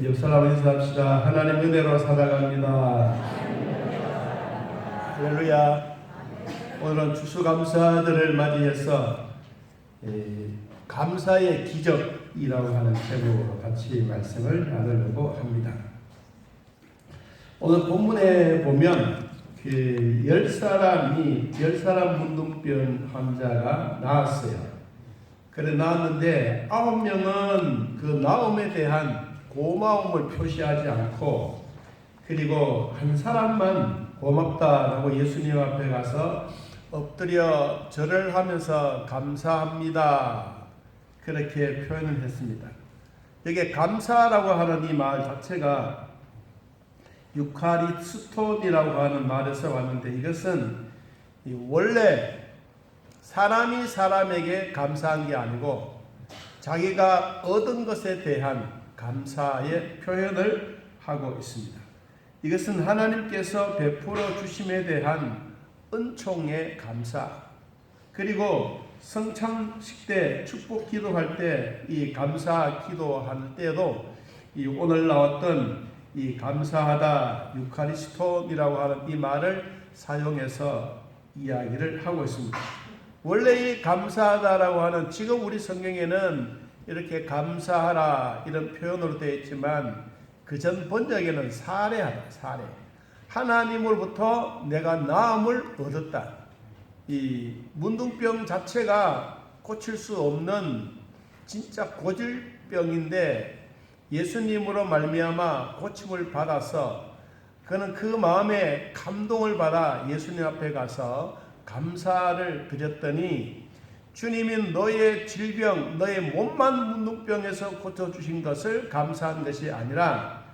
옆 사람 인사합시다. 하나님 은혜로 살아갑니다. 할렐루야. 오늘은 추수감사절을 맞이해서 감사의 기적이라고 하는 제목으로 같이 말씀을 나누려고 합니다. 오늘 본문에 보면 그 10사람 문둥병 환자가 나왔어요. 그래 나왔는데 9명은 그 나옴에 대한 고마움을 표시하지 않고, 그리고 한 사람만 고맙다라고 예수님 앞에 가서 엎드려 절을 하면서 감사합니다 그렇게 표현을 했습니다. 여기 감사라고 하는 이 말 자체가 유카리스톤이라고 하는 말에서 왔는데, 이것은 원래 사람이 사람에게 감사한 게 아니고 자기가 얻은 것에 대한 감사의 표현을 하고 있습니다. 이것은 하나님께서 베풀어 주심에 대한 은총의 감사, 그리고 성찬식 때 축복 기도할 때 이 감사 기도할 때도 이 오늘 나왔던 이 감사하다 유카리스톤이라고 하는 이 말을 사용해서 이야기를 하고 있습니다. 원래 이 감사하다라고 하는, 지금 우리 성경에는 이렇게 감사하라 이런 표현으로 되어 있지만 그 전 번역에는 사례하다, 사례. 하나님으로부터 내가 나음을 얻었다. 이 문둥병 자체가 고칠 수 없는 진짜 고질병인데 예수님으로 말미암아 고침을 받아서 그는 그 마음에 감동을 받아 예수님 앞에 가서 감사를 드렸더니, 주님이 너의 질병, 너의 몸만 문둥병에서 고쳐주신 것을 감사한 것이 아니라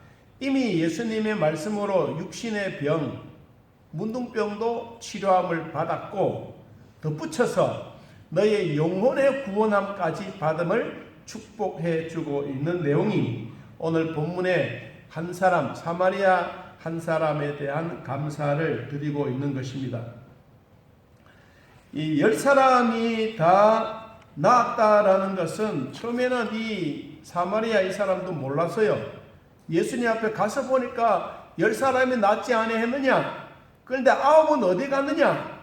이미 예수님의 말씀으로 육신의 병, 문둥병도 치료함을 받았고 덧붙여서 너의 영혼의 구원함까지 받음을 축복해 주고 있는 내용이 오늘 본문의 한 사람, 사마리아 한 사람에 대한 감사를 드리고 있는 것입니다. 이 10사람이 다 나았다라는 것은 처음에는 이 사마리아 이 사람도 몰랐어요. 예수님 앞에 가서 보니까 10사람이 낫지 아니했느냐? 그런데 9은 어디 갔느냐?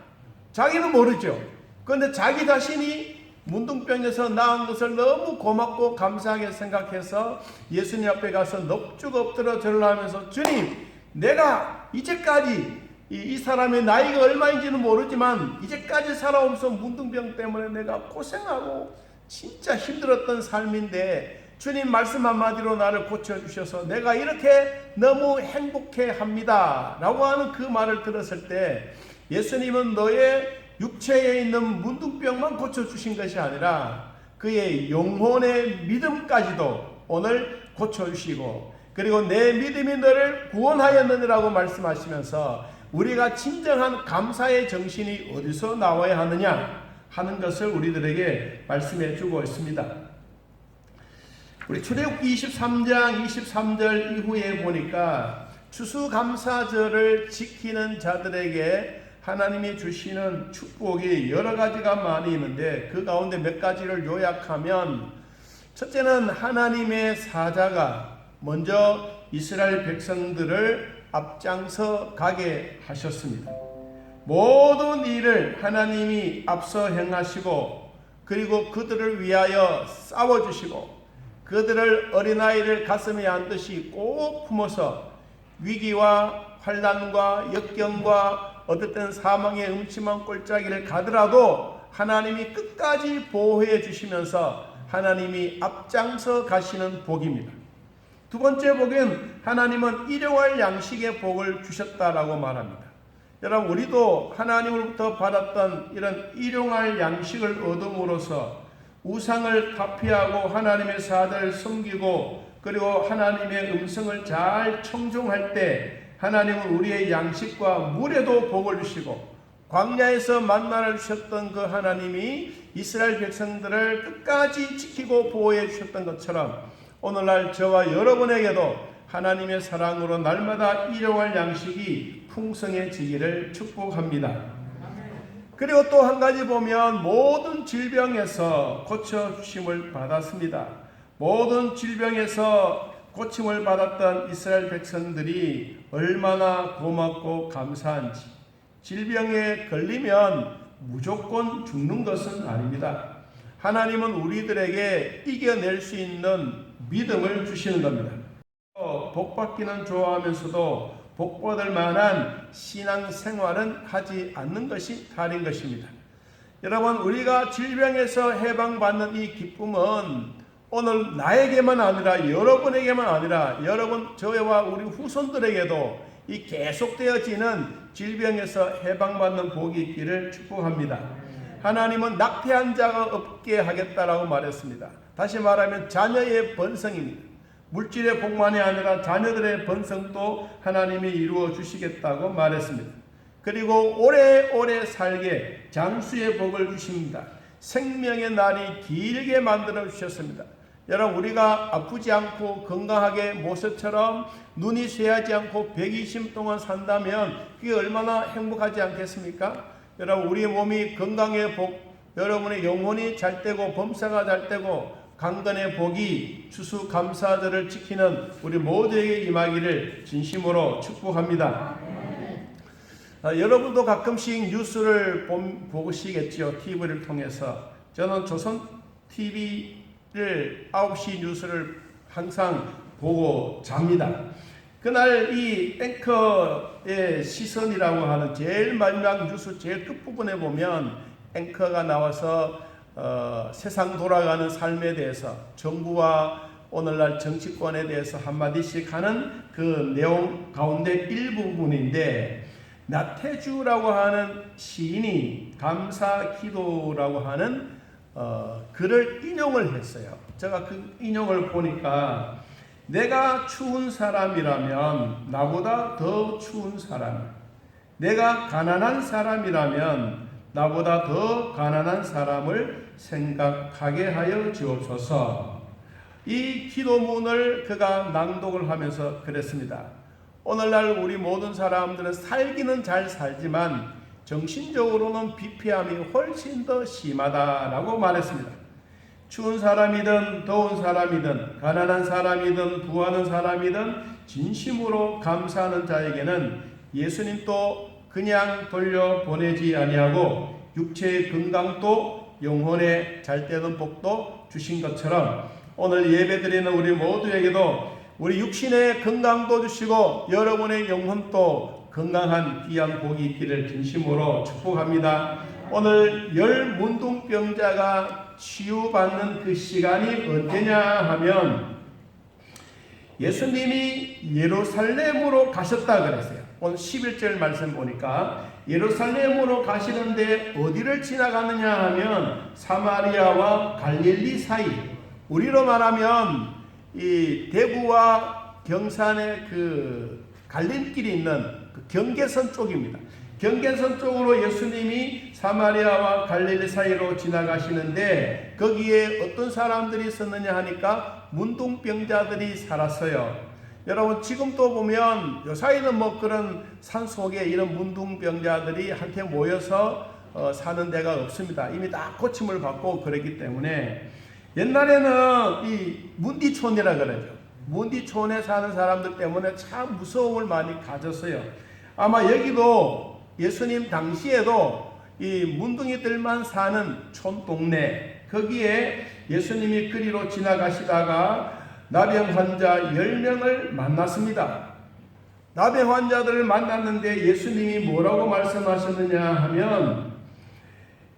자기는 모르죠. 그런데 자기 자신이 문둥병에서 나은 것을 너무 고맙고 감사하게 생각해서 예수님 앞에 가서 넙죽 엎드려 절을 하면서, 주님, 내가 이제까지 이 사람의 나이가 얼마인지는 모르지만 이제까지 살아오면서 문둥병 때문에 내가 고생하고 진짜 힘들었던 삶인데 주님 말씀 한마디로 나를 고쳐주셔서 내가 이렇게 너무 행복해 합니다 라고 하는 그 말을 들었을 때, 예수님은 너의 육체에 있는 문둥병만 고쳐주신 것이 아니라 그의 영혼의 믿음까지도 오늘 고쳐주시고, 그리고 내 믿음이 너를 구원하였느니라고 말씀하시면서 우리가 진정한 감사의 정신이 어디서 나와야 하느냐 하는 것을 우리들에게 말씀해 주고 있습니다. 우리 출애굽기 23장 23절 이후에 보니까 추수감사절을 지키는 자들에게 하나님이 주시는 축복이 여러 가지가 많이 있는데 그 가운데 몇 가지를 요약하면, 첫째는 하나님의 사자가 먼저 이스라엘 백성들을 앞장서 가게 하셨습니다. 모든 일을 하나님이 앞서 행하시고, 그리고 그들을 위하여 싸워주시고, 그들을 어린아이를 가슴에 안듯이 꼭 품어서 위기와 환난과 역경과 어떤 사망의 음침한 꼴짜기를 가더라도 하나님이 끝까지 보호해 주시면서 하나님이 앞장서 가시는 복입니다. 두 번째 복은 하나님은 일용할 양식의 복을 주셨다라고 말합니다. 여러분, 우리도 하나님으로부터 받았던 이런 일용할 양식을 얻음으로써 우상을 타피하고 하나님의 사자를 섬기고, 그리고 하나님의 음성을 잘 청종할 때 하나님은 우리의 양식과 물에도 복을 주시고, 광야에서 만나를 주셨던 그 하나님이 이스라엘 백성들을 끝까지 지키고 보호해 주셨던 것처럼 오늘날 저와 여러분에게도 하나님의 사랑으로 날마다 일용할 양식이 풍성해지기를 축복합니다. 그리고 또 한 가지 보면 모든 질병에서 고쳐주심을 받았습니다. 모든 질병에서 고침을 받았던 이스라엘 백성들이 얼마나 고맙고 감사한지, 질병에 걸리면 무조건 죽는 것은 아닙니다. 하나님은 우리들에게 이겨낼 수 있는 믿음을 주시는 겁니다. 복받기는 좋아하면서도 복받을 만한 신앙생활은 하지 않는 것이 탈인 것입니다. 여러분, 우리가 질병에서 해방받는 이 기쁨은 오늘 나에게만 아니라 여러분에게만 아니라 여러분 저와 우리 후손들에게도 이 계속되어지는 질병에서 해방받는 복이 있기를 축복합니다. 하나님은 낙태한 자가 없게 하겠다라고 말했습니다. 다시 말하면 자녀의 번성입니다. 물질의 복만이 아니라 자녀들의 번성도 하나님이 이루어 주시겠다고 말했습니다. 그리고 오래오래 살게 장수의 복을 주십니다. 생명의 날이 길게 만들어 주셨습니다. 여러분, 우리가 아프지 않고 건강하게 모세처럼 눈이 쇠하지 않고 120년 동안 산다면 그게 얼마나 행복하지 않겠습니까? 여러분, 우리의 몸이 건강의 복, 여러분의 영혼이 잘 되고 범사가 잘 되고 강건의 복이 추수감사절을 지키는 우리 모두에게 임하기를 진심으로 축복합니다. 여러분도 가끔씩 뉴스를 보시겠죠. TV를 통해서. 저는 조선 TV를 9시 뉴스를 항상 보고 잡니다. 그날 이 앵커의 시선이라고 하는 제일 마지막 뉴스 제일 끝부분에 보면 앵커가 나와서 세상 돌아가는 삶에 대해서 정부와 오늘날 정치권에 대해서 한마디씩 하는 그 내용 가운데 일부분인데, 나태주라고 하는 시인이 감사 기도라고 하는 글을 인용을 했어요. 제가 그 인용을 보니까 내가 추운 사람이라면 나보다 더 추운 사람, 내가 가난한 사람이라면 나보다 더 가난한 사람을 생각하게 하여 주옵소서. 이 기도문을 그가 낭독을 하면서 그랬습니다. 오늘날 우리 모든 사람들은 살기는 잘 살지만 정신적으로는 비피함이 훨씬 더 심하다라고 말했습니다. 추운 사람이든 더운 사람이든 가난한 사람이든 부하는 사람이든 진심으로 감사하는 자에게는 예수님도 그냥 돌려보내지 아니하고 육체의 건강도 영혼의 잘되는 복도 주신 것처럼 오늘 예배드리는 우리 모두에게도 우리 육신의 건강도 주시고 여러분의 영혼도 건강한 귀한 복이 있기를 진심으로 축복합니다. 오늘 열문둥병자가 치유받는 그 시간이 언제냐 하면 예수님이 예루살렘으로 가셨다 그랬어요. 오늘 11절 말씀 보니까 예루살렘으로 가시는데 어디를 지나가느냐 하면 사마리아와 갈릴리 사이, 우리로 말하면 이 대구와 경산의 그 갈림길이 있는 그 경계선 쪽입니다. 경계선 쪽으로 예수님이 사마리아와 갈릴리 사이로 지나가시는데 거기에 어떤 사람들이 있었느냐 하니까 문둥병자들이 살았어요. 여러분, 지금도 보면 요사이는 뭐 그런 산속에 이런 문둥병자들이 한테 모여서 사는 데가 없습니다. 이미 다 고침을 받고 그랬기 때문에 옛날에는 이 문디촌이라 그러죠. 문디촌에 사는 사람들 때문에 참 무서움을 많이 가졌어요. 아마 여기도 예수님 당시에도 이 문둥이들만 사는 촌동네, 거기에 예수님이 그리로 지나가시다가 나병 환자 10명을 만났습니다. 나병 환자들을 만났는데 예수님이 뭐라고 말씀하셨느냐 하면,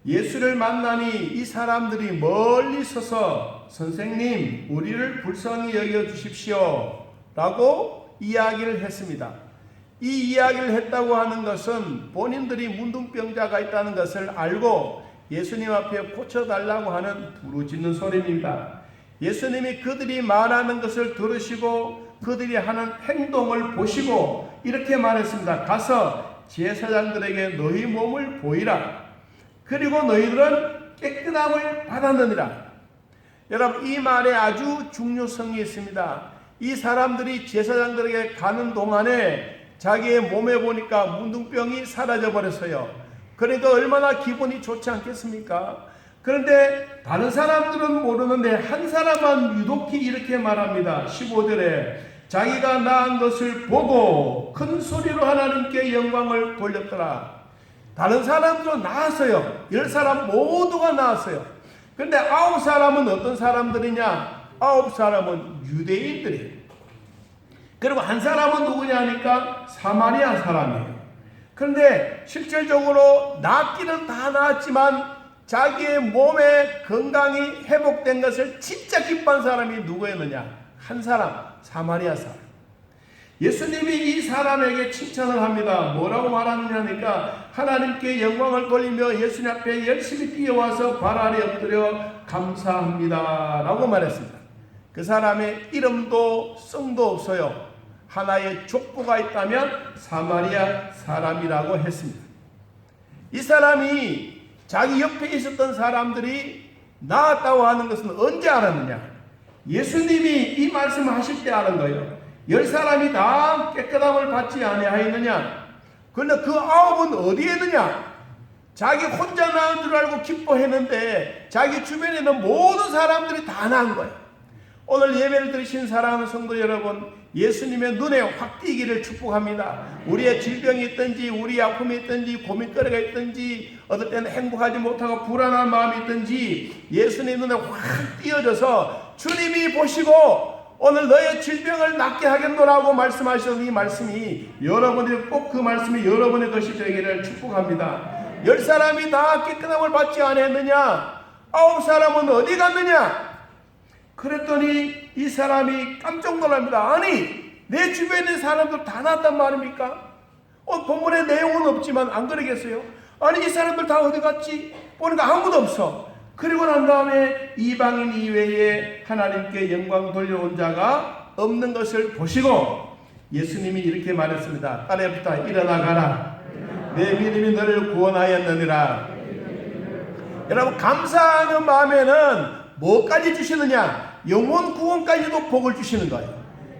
예수를 만나니 이 사람들이 멀리 서서 선생님 우리를 불쌍히 여겨 주십시오 라고 이야기를 했습니다. 이 이야기를 했다고 하는 것은 본인들이 문둥병자가 있다는 것을 알고 예수님 앞에 고쳐달라고 하는 부르짖는 소리입니다. 예수님이 그들이 말하는 것을 들으시고 그들이 하는 행동을 보시고 이렇게 말했습니다. 가서 제사장들에게 너희 몸을 보이라. 그리고 너희들은 깨끗함을 받았느니라. 여러분, 이 말에 아주 중요성이 있습니다. 이 사람들이 제사장들에게 가는 동안에 자기의 몸에 보니까 문둥병이 사라져 버렸어요. 그러니까 얼마나 기분이 좋지 않겠습니까? 그런데 다른 사람들은 모르는데 한 사람만 유독히 이렇게 말합니다. 15절에 자기가 낳은 것을 보고 큰 소리로 하나님께 영광을 돌렸더라. 다른 사람들은 나았어요. 10사람 모두가 나았어요. 그런데 9사람은 어떤 사람들이냐? 9사람은 유대인들이에요. 그리고 한 사람은 누구냐 하니까 사마리아 사람이에요. 그런데 실질적으로 낫기는 다 나았지만 자기의 몸의 건강이 회복된 것을 진짜 기뻐한 사람이 누구였느냐? 한 사람, 사마리아 사람. 예수님이 이 사람에게 칭찬을 합니다. 뭐라고 말하느냐 하니까 하나님께 영광을 돌리며 예수님 앞에 열심히 뛰어와서 발 아래 엎드려 감사합니다 라고 말했습니다. 그 사람의 이름도 성도 없어요. 하나의 족보가 있다면 사마리아 사람이라고 했습니다. 이 사람이 자기 옆에 있었던 사람들이 나았다고 하는 것은 언제 알았느냐? 예수님이 이 말씀을 하실 때 아는 거예요. 10사람이 다 깨끗함을 받지 아니하였느냐? 그런데 그 9은 어디에 있느냐? 자기 혼자 나은 줄 알고 기뻐했는데 자기 주변에 있는 모든 사람들이 다 나은 거예요. 오늘 예배를 드리신 사랑하는 성도 여러분, 예수님의 눈에 확 띄기를 축복합니다. 우리의 질병이 있든지 우리의 아픔이 있든지 고민거리가 있든지 어떨 때는 행복하지 못하고 불안한 마음이 있든지 예수님 눈에 확 띄어져서 주님이 보시고 오늘 너의 질병을 낫게 하겠노라고 말씀하시는 이 말씀이 여러분이 꼭 그 말씀이 여러분의 것이 되기를 축복합니다. 10사람이 다 깨끗함을 받지 않았느냐? 9사람은 어디 갔느냐? 그랬더니 이 사람이 깜짝 놀랍니다. 아니, 내 주변에 있는 사람들 다 났단 말입니까? 본문에 내용은 없지만 안 그러겠어요? 아니, 이 사람들 다 어디 갔지? 보니까 아무도 없어. 그리고 난 다음에 이방인 이외에 하나님께 영광 돌려온 자가 없는 것을 보시고 예수님이 이렇게 말했습니다. 딸애부터 일어나 가라. 내 믿음이 너를 구원하였느니라. 여러분, 감사하는 마음에는 뭐까지 주시느냐? 영혼 구원까지도 복을 주시는 거예요.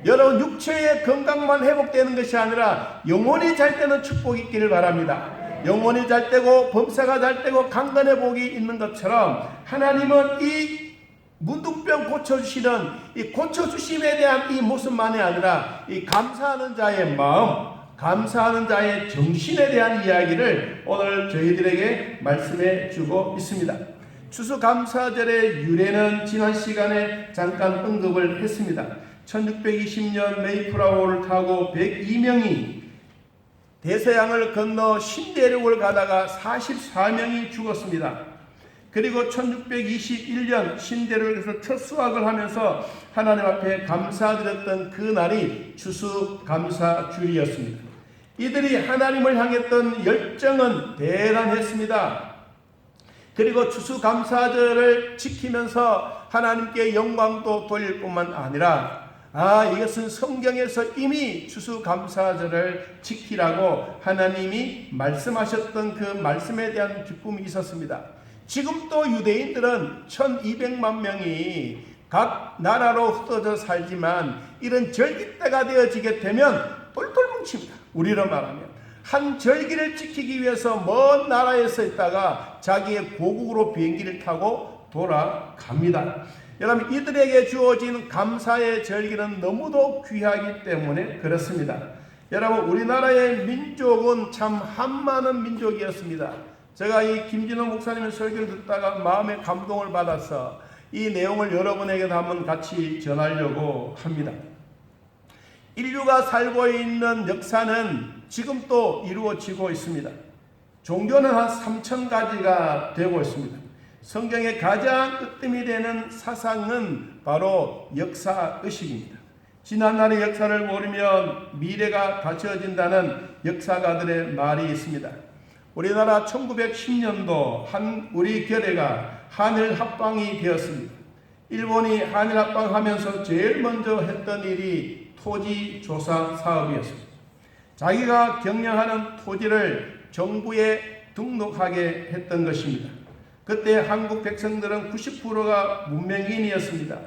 여러분, 육체의 건강만 회복되는 것이 아니라 영혼이 잘 때는 축복이 있기를 바랍니다. 영혼이 잘 되고 범사가 잘 되고 강건의 복이 있는 것처럼 하나님은 이 문둥병 고쳐주시는 이 고쳐주심에 대한 이 모습만이 아니라 이 감사하는 자의 마음, 감사하는 자의 정신에 대한 이야기를 오늘 저희들에게 말씀해 주고 있습니다. 추수감사절의 유래는 지난 시간에 잠깐 언급을 했습니다. 1620년 메이플라워를 타고 102명이 대서양을 건너 신대륙을 가다가 44명이 죽었습니다. 그리고 1621년 신대륙에서 첫 수확을 하면서 하나님 앞에 감사드렸던 그 날이 추수감사주일이었습니다. 이들이 하나님을 향했던 열정은 대단했습니다. 그리고 추수감사절을 지키면서 하나님께 영광도 돌릴 뿐만 아니라 이것은 성경에서 이미 추수감사절을 지키라고 하나님이 말씀하셨던 그 말씀에 대한 기쁨이 있었습니다. 지금 또 유대인들은 1200만 명이 각 나라로 흩어져 살지만 이런 절기 때가 되어지게 되면 똘똘 뭉칩니다. 우리로 말하면 한 절기를 지키기 위해서 먼 나라에서 있다가 자기의 고국으로 비행기를 타고 돌아갑니다. 여러분, 이들에게 주어진 감사의 절기는 너무도 귀하기 때문에 그렇습니다. 여러분, 우리나라의 민족은 참 한많은 민족이었습니다. 제가 이 김진호 목사님의 설교를 듣다가 마음에 감동을 받아서 이 내용을 여러분에게도 한번 같이 전하려고 합니다. 인류가 살고 있는 역사는 지금 또 이루어지고 있습니다. 종교는 한 3000가지가 되고 있습니다. 성경의 가장 으뜸이 되는 사상은 바로 역사의식입니다. 지난날의 역사를 모르면 미래가 닫혀진다는 역사가들의 말이 있습니다. 우리나라 1910년도 우리 결의가 한일 합방이 되었습니다. 일본이 한일 합방하면서 제일 먼저 했던 일이 토지 조사 사업이었습니다. 자기가 경영하는 토지를 정부에 등록하게 했던 것입니다. 그때 한국 백성들은 90%가 문명인이었습니다.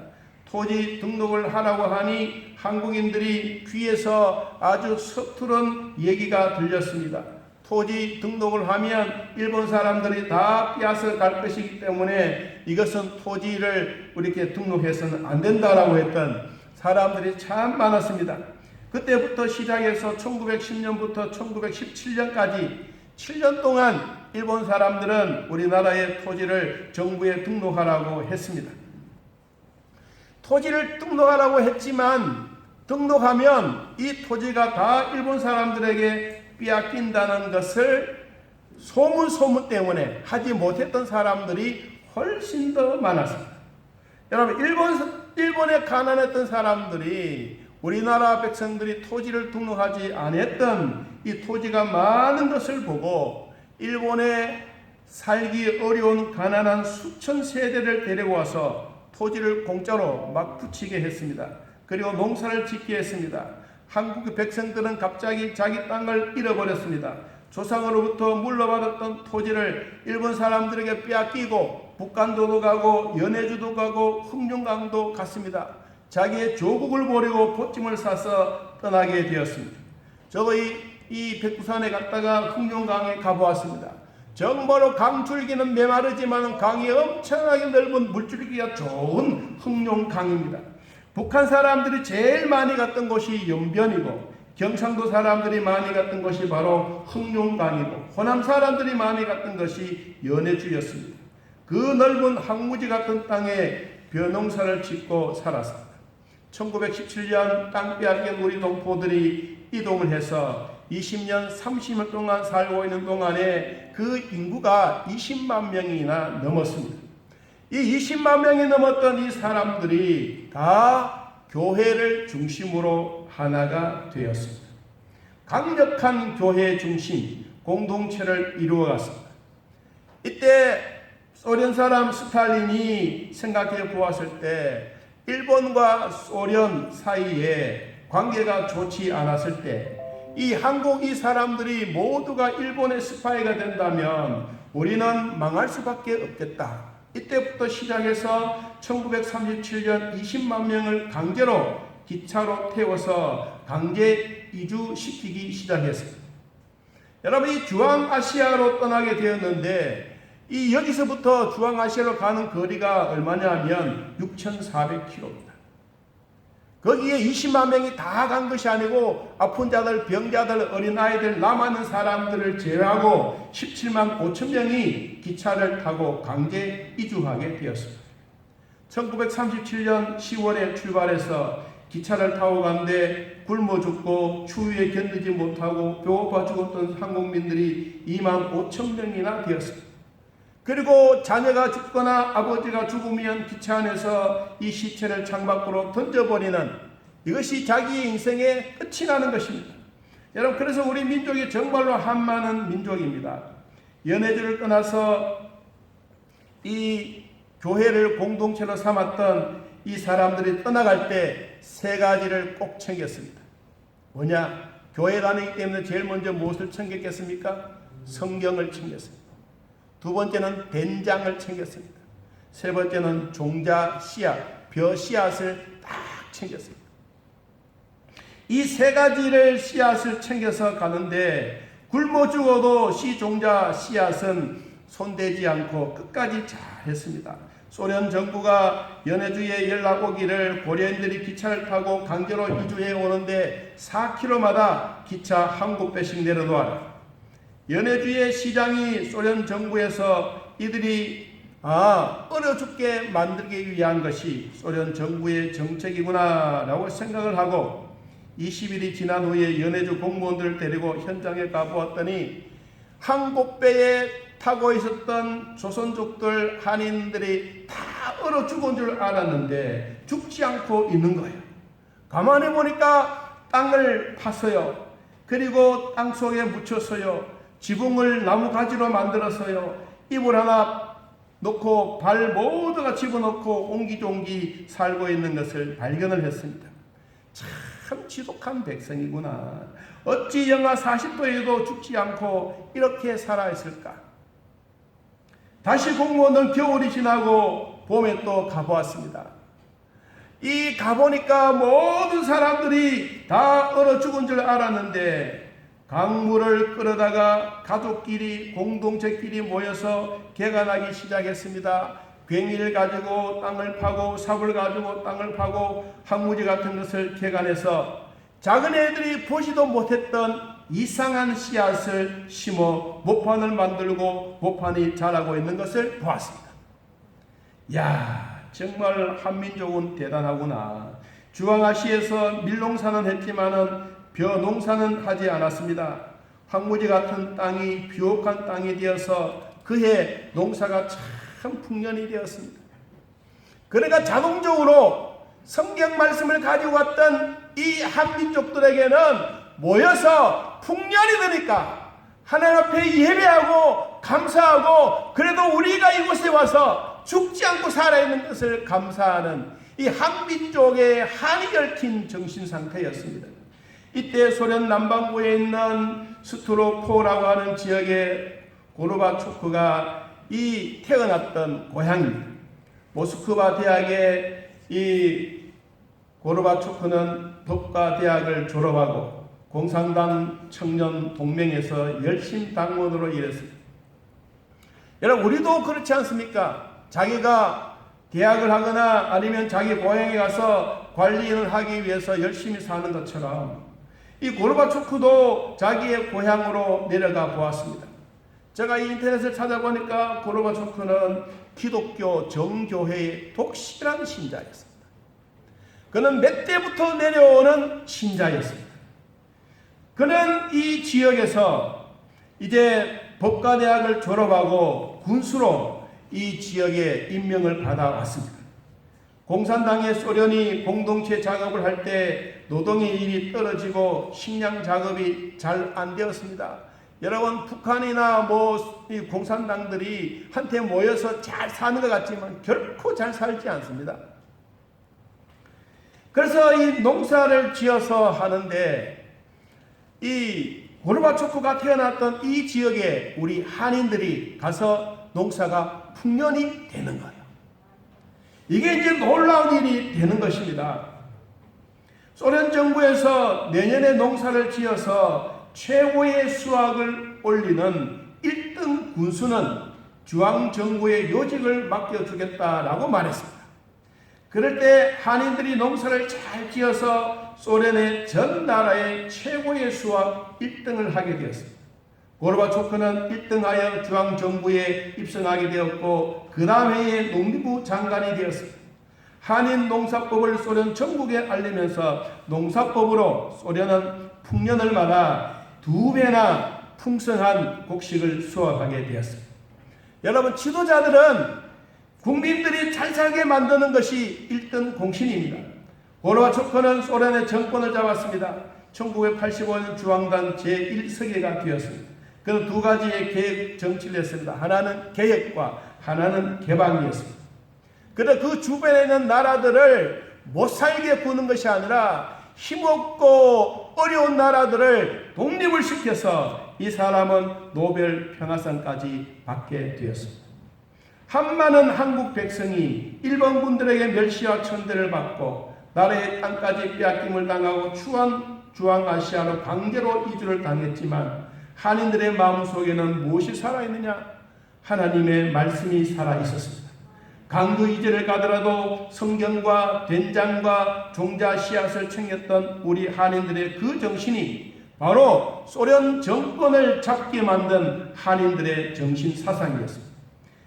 토지 등록을 하라고 하니 한국인들이 귀에서 아주 서투른 얘기가 들렸습니다. 토지 등록을 하면 일본 사람들이 다 빼앗아 갈 것이기 때문에 이것은 토지를 이렇게 등록해서는 안 된다라고 했던 사람들이 참 많았습니다. 그때부터 시작해서 1910년부터 1917년까지 7년 동안 일본 사람들은 우리나라의 토지를 정부에 등록하라고 했습니다. 토지를 등록하라고 했지만 등록하면 이 토지가 다 일본 사람들에게 빼앗긴다는 것을 소문 때문에 하지 못했던 사람들이 훨씬 더 많았습니다. 여러분, 일본에 가난했던 사람들이 우리나라 백성들이 토지를 등록하지 않았던 이 토지가 많은 것을 보고 일본에 살기 어려운 가난한 수천 세대를 데리고 와서 토지를 공짜로 막 붙이게 했습니다. 그리고 농사를 짓게 했습니다. 한국의 백성들은 갑자기 자기 땅을 잃어버렸습니다. 조상으로부터 물려받았던 토지를 일본 사람들에게 빼앗기고 북한도도 가고 연해주도 가고 흑룡강도 갔습니다. 자기의 조국을 버리고 보찜을 싸서 떠나게 되었습니다. 저도 이 백두산에 갔다가 흑룡강에 가보았습니다. 정말로 강줄기는 메마르지만 강이 엄청나게 넓은 물줄기가 좋은 흑룡강입니다. 북한 사람들이 제일 많이 갔던 곳이 연변이고 경상도 사람들이 많이 갔던 것이 바로 흑룡강이고 호남 사람들이 많이 갔던 것이 연해주였습니다. 그 넓은 항무지 같은 땅에 벼농사를 짓고 살았습니다. 1917년 땅 빼앗긴 우리 동포들이 이동을 해서 20년, 30년 동안 살고 있는 동안에 그 인구가 20만 명이나 넘었습니다. 이 20만 명이 넘었던 이 사람들이 다 교회를 중심으로 하나가 되었습니다. 강력한 교회 중심 공동체를 이루어갔습니다. 이때 소련 사람 스탈린이 생각해 보았을 때 일본과 소련 사이에 관계가 좋지 않았을 때 이 한국 이 사람들이 모두가 일본의 스파이가 된다면 우리는 망할 수밖에 없겠다. 이때부터 시작해서 1937년 20만 명을 강제로 기차로 태워서 강제 이주시키기 시작했습니다. 여러분, 이 중앙아시아로 떠나게 되었는데 이 여기서부터 중앙아시아로 가는 거리가 얼마냐면 6,400km입니다. 거기에 20만 명이 다 간 것이 아니고 아픈 자들, 병자들, 어린아이들, 남아있는 사람들을 제외하고 17만 5천 명이 기차를 타고 강제 이주하게 되었습니다. 1937년 10월에 출발해서 기차를 타고 갔는데 굶어 죽고 추위에 견디지 못하고 배고파 죽었던 한국민들이 2만 5천 명이나 되었습니다. 그리고 자녀가 죽거나 아버지가 죽으면 기차 안에서 이 시체를 창밖으로 던져버리는 이것이 자기의 인생의 끝이 나는 것입니다. 여러분, 그래서 우리 민족이 정말로 한많은 민족입니다. 연해주를 떠나서 이 교회를 공동체로 삼았던 이 사람들이 떠나갈 때 세 가지를 꼭 챙겼습니다. 뭐냐? 교회 다니기 때문에 제일 먼저 무엇을 챙겼겠습니까? 성경을 챙겼습니다. 두 번째는 된장을 챙겼습니다. 세 번째는 종자 씨앗, 벼 씨앗을 딱 챙겼습니다. 이 세 가지를 씨앗을 챙겨서 가는데 굶어 죽어도 종자 씨앗은 손대지 않고 끝까지 잘 했습니다. 소련 정부가 연해주에 연락 오기를 고려인들이 기차를 타고 강제로 이주해 오는데 4km마다 기차 한 곳배씩 내려놓아라. 연해주의 시장이 소련 정부에서 이들이 어려 죽게 만들기 위한 것이 소련 정부의 정책이구나 라고 생각을 하고 20일이 지난 후에 연해주 공무원들을 데리고 현장에 가보았더니 한 곳배에 타고 있었던 조선족들, 한인들이 다 얼어 죽은 줄 알았는데 죽지 않고 있는 거예요. 가만히 보니까 땅을 파서요. 그리고 땅 속에 묻혔어요. 지붕을 나무 가지로 만들었어요. 이불 하나 놓고 발 모두가 집어넣고 옹기종기 살고 있는 것을 발견을 했습니다. 참 지독한 백성이구나. 어찌 영하 40도에도 죽지 않고 이렇게 살아있을까? 다시 공무원은 겨울이 지나고 봄에 또 가보았습니다. 이 가보니까 모든 사람들이 다 얼어 죽은 줄 알았는데 강물을 끌어다가 가족끼리 공동체끼리 모여서 개간하기 시작했습니다. 괭이를 가지고 땅을 파고 삽을 가지고 땅을 파고 황무지 같은 것을 개간해서 작은 애들이 보지도 못했던 이상한 씨앗을 심어 모판을 만들고 모판이 자라고 있는 것을 보았습니다. 야, 정말 한민족은 대단하구나. 주황아시에서 밀농사는 했지만은 벼농사는 하지 않았습니다. 황무지 같은 땅이 비옥한 땅이 되어서 그해 농사가 참 풍년이 되었습니다. 그러니까 자동적으로 성경 말씀을 가지고 왔던 이 한민족들에게는 모여서 풍년이 되니까 하나님 앞에 예배하고 감사하고 그래도 우리가 이곳에 와서 죽지 않고 살아있는 것을 감사하는 이 한민족의 한이 얽힌 정신상태였습니다. 이때 소련 남반구에 있는 스트로포라고 하는 지역의 고르바초프가 이 태어났던 고향입니다. 모스크바 대학의 이 고르바초프는 법과 대학을 졸업하고 공산당 청년 동맹에서 열심 당원으로 일했습니다. 여러분, 우리도 그렇지 않습니까? 자기가 대학을 하거나 아니면 자기 고향에 가서 관리인을 하기 위해서 열심히 사는 것처럼 이 고르바초프도 자기의 고향으로 내려가 보았습니다. 제가 이 인터넷을 찾아보니까 고르바초프는 기독교 정교회의 독실한 신자였습니다. 그는 몇 대부터 내려오는 신자였습니다. 그는 이 지역에서 이제 법과대학을 졸업하고 군수로 이 지역에 임명을 받아왔습니다. 공산당의 소련이 공동체 작업을 할 때 노동의 일이 떨어지고 식량 작업이 잘 안 되었습니다. 여러분, 북한이나 이 공산당들이 한테 모여서 잘 사는 것 같지만 결코 잘 살지 않습니다. 그래서 이 농사를 지어서 하는데 이 고르바초프가 태어났던 이 지역에 우리 한인들이 가서 농사가 풍년이 되는 거예요. 이게 이제 놀라운 일이 되는 것입니다. 소련 정부에서 내년에 농사를 지어서 최고의 수확을 올리는 1등 군수는 중앙정부의 요직을 맡겨주겠다라고 말했습니다. 그럴 때 한인들이 농사를 잘 지어서 소련의 전 나라의 최고의 수확 1등을 하게 되었습니다. 고르바초프는 1등하여 중앙정부에 입성하게 되었고 그 다음 해에 농림부 장관이 되었습니다. 한인 농사법을 소련 전국에 알리면서 농사법으로 소련은 풍년을마다 2배나 풍성한 곡식을 수확하게 되었습니다. 여러분, 지도자들은 국민들이 잘 살게 만드는 것이 1등 공신입니다. 고르바초프는 소련의 정권을 잡았습니다. 1985년 중앙당 제1서기가 되었습니다. 그는 두 가지의 계획 정치를 했습니다. 하나는 개혁과 하나는 개방이었습니다. 그런데 그 주변에 있는 나라들을 못 살게 구는 것이 아니라 힘없고 어려운 나라들을 독립을 시켜서 이 사람은 노벨 평화상까지 받게 되었습니다. 한많은 한국 백성이 일본군들에게 멸시와 천대를 받고 나라의 땅까지 빼앗김을 당하고 추한 중앙아시아로 강제로 이주를 당했지만 한인들의 마음속에는 무엇이 살아있느냐? 하나님의 말씀이 살아있었습니다. 강도 이주를 가더라도 성경과 된장과 종자 씨앗을 챙겼던 우리 한인들의 그 정신이 바로 소련 정권을 잡게 만든 한인들의 정신 사상이었습니다.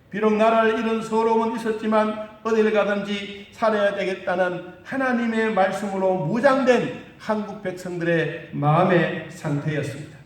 비록 나라를 잃은 서러움은 있었지만 어딜 가든지 살아야 되겠다는 하나님의 말씀으로 무장된 한국 백성들의 마음의 상태였습니다.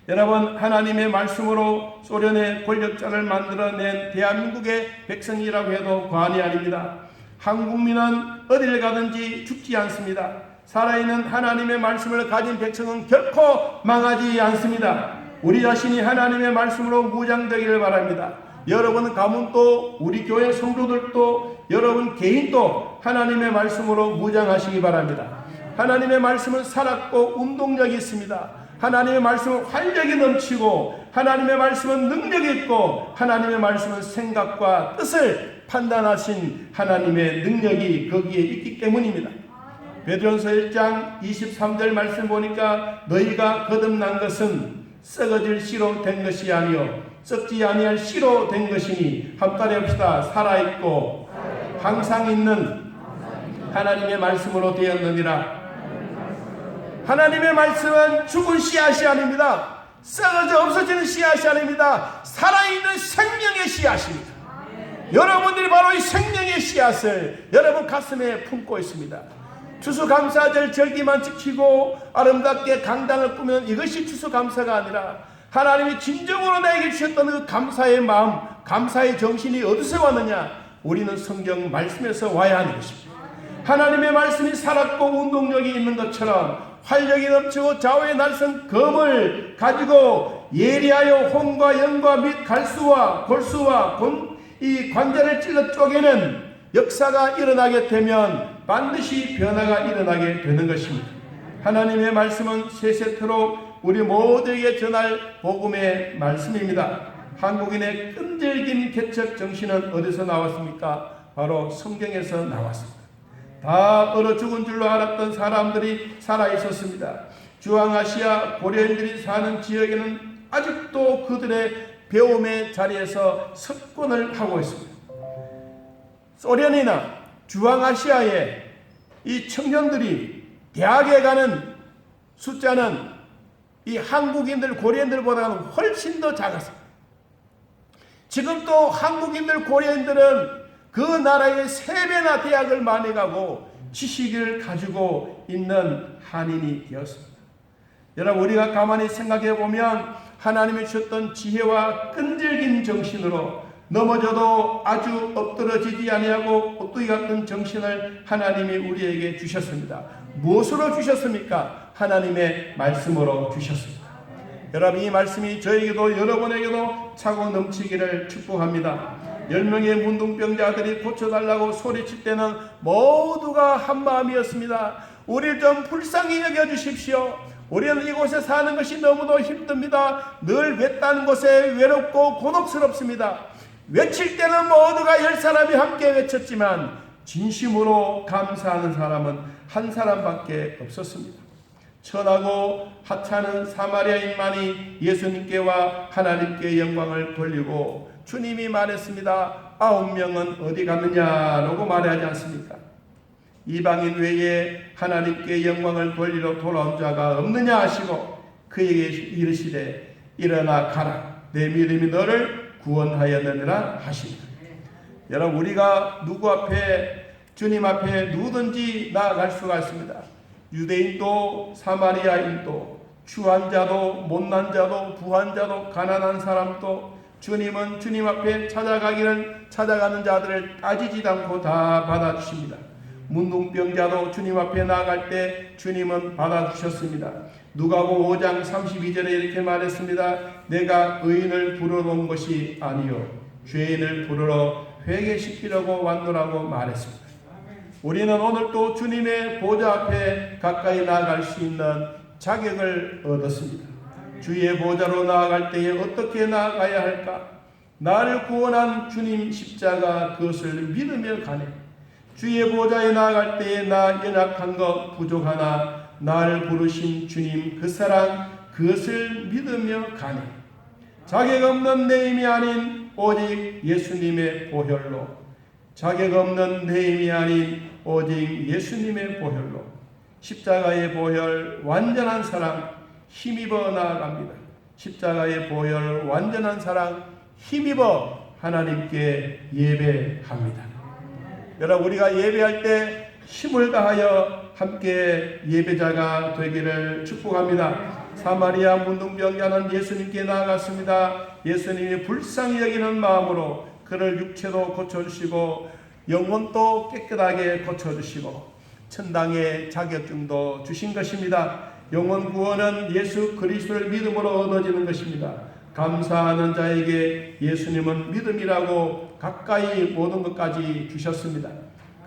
여러분, 하나님의 말씀으로 소련의 권력자를 만들어낸 대한민국의 백성이라고 해도 과언이 아닙니다. 한국민은 어딜 가든지 죽지 않습니다. 살아있는 하나님의 말씀을 가진 백성은 결코 망하지 않습니다. 우리 자신이 하나님의 말씀으로 무장되기를 바랍니다. 여러분 가문도 우리 교회 성도들도 여러분 개인도 하나님의 말씀으로 무장하시기 바랍니다. 하나님의 말씀은 살았고 운동력이 있습니다. 하나님의 말씀은 활력이 넘치고 하나님의 말씀은 능력이 있고 하나님의 말씀은 생각과 뜻을 판단하신 하나님의 능력이 거기에 있기 때문입니다. 베드로전서 1장 23절 말씀 보니까 너희가 거듭난 것은 썩어질 씨로 된 것이 아니요 썩지 아니할 씨로 된 것이니 한따라 합시다. 살아있고 항상 있는 하나님의 말씀으로 되었느니라. 하나님의 말씀은 죽은 씨앗이 아닙니다. 썩어져 없어지는 씨앗이 아닙니다. 살아있는 생명의 씨앗입니다. 여러분들이 바로 이 생명의 씨앗을 여러분 가슴에 품고 있습니다. 추수감사절 절기만 지키고 아름답게 강단을 꾸면 이것이 추수감사가 아니라 하나님이 진정으로 나에게 주셨던 그 감사의 마음, 감사의 정신이 어디서 왔느냐? 우리는 성경 말씀에서 와야 하는 것입니다. 하나님의 말씀이 살았고 운동력이 있는 것처럼 활력이 넘치고 좌우의 날선 검을 가지고 예리하여 혼과 영과 및 갈수와 골수와 이 관자를 찔러 쪼개는 역사가 일어나게 되면 반드시 변화가 일어나게 되는 것입니다. 하나님의 말씀은 세세토록 우리 모두에게 전할 복음의 말씀입니다. 한국인의 끈질긴 개척 정신은 어디서 나왔습니까? 바로 성경에서 나왔습니다. 다 얼어 죽은 줄로 알았던 사람들이 살아있었습니다. 중앙아시아 고려인들이 사는 지역에는 아직도 그들의 배움의 자리에서 석권을 하고 있습니다. 소련이나 중앙아시아의 이 청년들이 대학에 가는 숫자는 이 한국인들, 고려인들보다는 훨씬 더 작았습니다. 지금 또 한국인들, 고려인들은 그 나라의 3배나 대학을 많이 가고 지식을 가지고 있는 한인이 되었습니다. 여러분, 우리가 가만히 생각해 보면 하나님이 주셨던 지혜와 끈질긴 정신으로 넘어져도 아주 엎드러지지 아니하고 오뚜기 같은 정신을 하나님이 우리에게 주셨습니다. 무엇으로 주셨습니까? 하나님의 말씀으로 주셨습니다. 여러분, 이 말씀이 저에게도 여러분에게도 차고 넘치기를 축복합니다. 10명의 문둥병자들이 고쳐달라고 소리칠 때는 모두가 한마음이었습니다. 우리를 좀 불쌍히 여겨주십시오. 우리는 이곳에 사는 것이 너무도 힘듭니다. 늘 외딴 곳에 외롭고 고독스럽습니다. 외칠 때는 모두가 10사람이 함께 외쳤지만 진심으로 감사하는 사람은 한 사람밖에 없었습니다. 천하고 하찮은 사마리아인만이 예수님께와 하나님께 영광을 돌리고 주님이 말했습니다. 9명은 어디 갔느냐라고 말하지 않습니까? 이방인 외에 하나님께 영광을 돌리러 돌아온 자가 없느냐 하시고 그에게 이르시되 일어나 가라. 내 믿음이 너를 구원하였느니라 하십니다. 여러분, 우리가 누구 앞에, 주님 앞에 누구든지 나아갈 수가 있습니다. 유대인도 사마리아인도 추한 자도 못난 자도 부한 자도 가난한 사람도 주님은 주님 앞에 찾아가는 자들을 따지지 않고 다 받아주십니다. 문둥병자도 주님 앞에 나아갈 때 주님은 받아주셨습니다. 누가복음 5장 32절에 이렇게 말했습니다. 내가 의인을 부르러 온 것이 아니요 죄인을 부르러 회개시키려고 왔노라고 말했습니다. 우리는 오늘 또 주님의 보좌 앞에 가까이 나아갈 수 있는 자격을 얻었습니다. 주의 보좌로 나아갈 때에 어떻게 나아가야 할까? 나를 구원한 주님 십자가 그것을 믿으며 가네. 주의 보좌에 나아갈 때에 나 연약한 것 부족하나 나를 부르신 주님 그 사랑 그것을 믿으며 가네. 자격 없는 내 힘이 아닌 오직 예수님의 보혈로, 자격 없는 내 힘이 아닌 오직 예수님의 보혈로, 십자가의 보혈 완전한 사랑 힘입어 나아갑니다. 십자가의 보혈 완전한 사랑 힘입어 하나님께 예배합니다. 여러분, 우리가 예배할 때 힘을 다하여 함께 예배자가 되기를 축복합니다. 사마리아 문둥병자는 예수님께 나아갔습니다. 예수님이 불쌍히 여기는 마음으로 그를 육체도 고쳐주시고 영혼도 깨끗하게 고쳐주시고 천당의 자격증도 주신 것입니다. 영혼 구원은 예수 그리스도를 믿음으로 얻어지는 것입니다. 감사하는 자에게 예수님은 믿음이라고 가까이 모든 것까지 주셨습니다.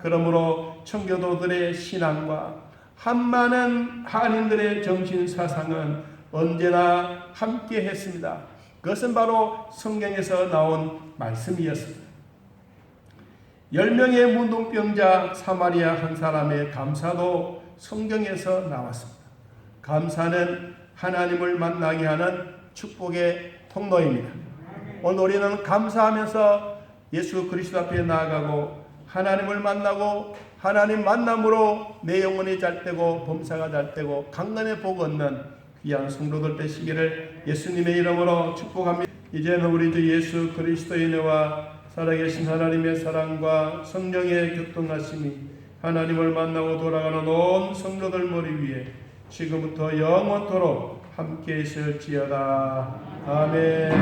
그러므로 청교도들의 신앙과 한많은 한인들의 정신 사상은 언제나 함께 했습니다. 그것은 바로 성경에서 나온 말씀이었습니다. 10명의 문둥병자 사마리아 한 사람의 감사도 성경에서 나왔습니다. 감사는 하나님을 만나게 하는 축복의 통로입니다. 오늘 우리는 감사하면서 예수 그리스도 앞에 나아가고 하나님을 만나고 하나님 만남으로 내 영혼이 잘되고 범사가 잘되고 강건의 복 얻는 귀한 성도들 되시기를 예수님의 이름으로 축복합니다. 이제는 우리 주 예수 그리스도의 은혜와 살아계신 하나님의 사랑과 성령의 교통하심이 하나님을 만나고 돌아가는 온 성도들 머리 위에 지금부터 영원토록 함께 있을지어다. 아멘.